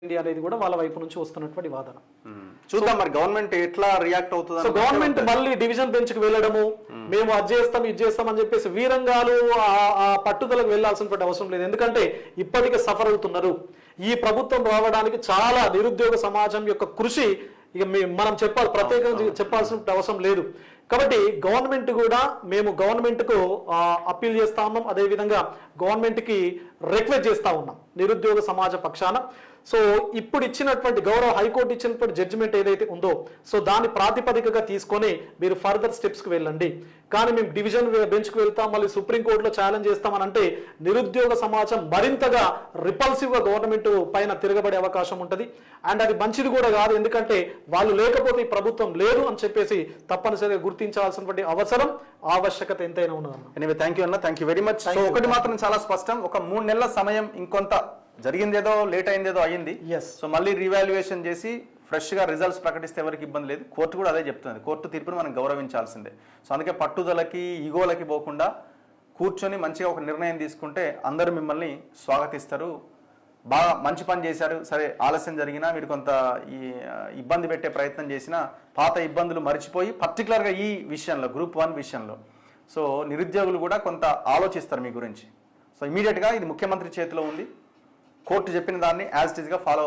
India అనేది కూడా వాళ్ళ వైపు నుంచి వస్తున్నటువంటి వాదన. చూద్దాం మరి గవర్నమెంట్ ఎట్లా రియాక్ట్ అవుతుంది. సో గవర్నమెంట్ మళ్ళీ డివిజన్ బెంచ్ కి వెళ్ళడము, మేము అది చేస్తాం ఇది చేస్తాం అని చెప్పేసి వీరంగాలు ఆ పట్టుదలకు వెళ్లాల్సినటువంటి అవసరం లేదు. ఎందుకంటే ఇప్పటికే సఫర్ అవుతున్నారు. ఈ ప్రభుత్వం రావడానికి చాలా నిరుద్యోగ సమాజం యొక్క కృషి ఇక మనం చెప్పాలి, ప్రత్యేకంగా చెప్పాల్సిన అవసరం లేదు. కాబట్టి గవర్నమెంట్ కూడా మేము గవర్నమెంట్ కు అప్పీల్ చేస్తా ఉన్నాం, అదేవిధంగా గవర్నమెంట్ కి రిక్వెస్ట్ చేస్తా ఉన్నాం నిరుద్యోగ సమాజ పక్షాన. సో ఇప్పుడు ఇచ్చినటువంటి గౌరవ హైకోర్టు ఇచ్చినటువంటి జడ్జిమెంట్ ఏదైతే ఉందో సో దాన్ని ప్రాతిపదికగా తీసుకొని మీరు ఫర్దర్ స్టెప్స్కి వెళ్ళండి. కానీ మేము డివిజన్ బెంచ్కి వెళ్తాం, మళ్ళీ సుప్రీంకోర్టులో ఛాలెంజ్ చేస్తామని అంటే నిరుద్యోగ సమాజం మరింతగా రిపల్సివ్గా గవర్నమెంట్ పైన తిరగబడే అవకాశం ఉంటుంది. అండ్ అది మంచిది కూడా కాదు, ఎందుకంటే వాళ్ళు లేకపోతే ఈ ప్రభుత్వం లేదు అని చెప్పేసి తప్పనిసరిగా గుర్తించాల్సినటువంటి అవసరం ఆవశ్యకత ఎంతైనా ఉన్నదన్న. ఎనీవే థ్యాంక్ యూ అన్న, thank you very much. So ఒకటి మాత్రం చాలా స్పష్టం, ఒక 3 నెలల సమయం ఇంకొంత జరిగిందేదో లేట్ అయిందేదో అయ్యింది. సో మళ్ళీ రీవాల్యుయేషన్ చేసి ఫ్రెష్ గా రిజల్ట్స్ ప్రకటిస్తే ఎవరికి ఇబ్బంది లేదు. కోర్టు కూడా అదే చెప్తుంది, కోర్టు తీర్పును మనం గౌరవించాల్సిందే. సో అందుకే పట్టుదలకి ఈగోలకి పోకుండా కూర్చొని మంచిగా ఒక నిర్ణయం తీసుకుంటే అందరూ మిమ్మల్ని స్వాగతిస్తారు. బాగా మంచి పని చేశారు, సరే ఆలస్యం జరిగినా మీరు కొంత ఈ ఇబ్బంది పెట్టే ప్రయత్నం చేసినా పాత ఇబ్బందులు మర్చిపోయి పర్టికులర్గా ఈ విషయంలో గ్రూప్ 1 విషయంలో సో నిరుద్యోగులు కూడా కొంత ఆలోచిస్తారు మీ గురించి. సో ఇమీడియట్గా ఇది ముఖ్యమంత్రి చేతిలో ఉంది, కోర్టు చెప్పిన దాన్ని యాజ్ ఇట్ ఈస్గా ఫాలో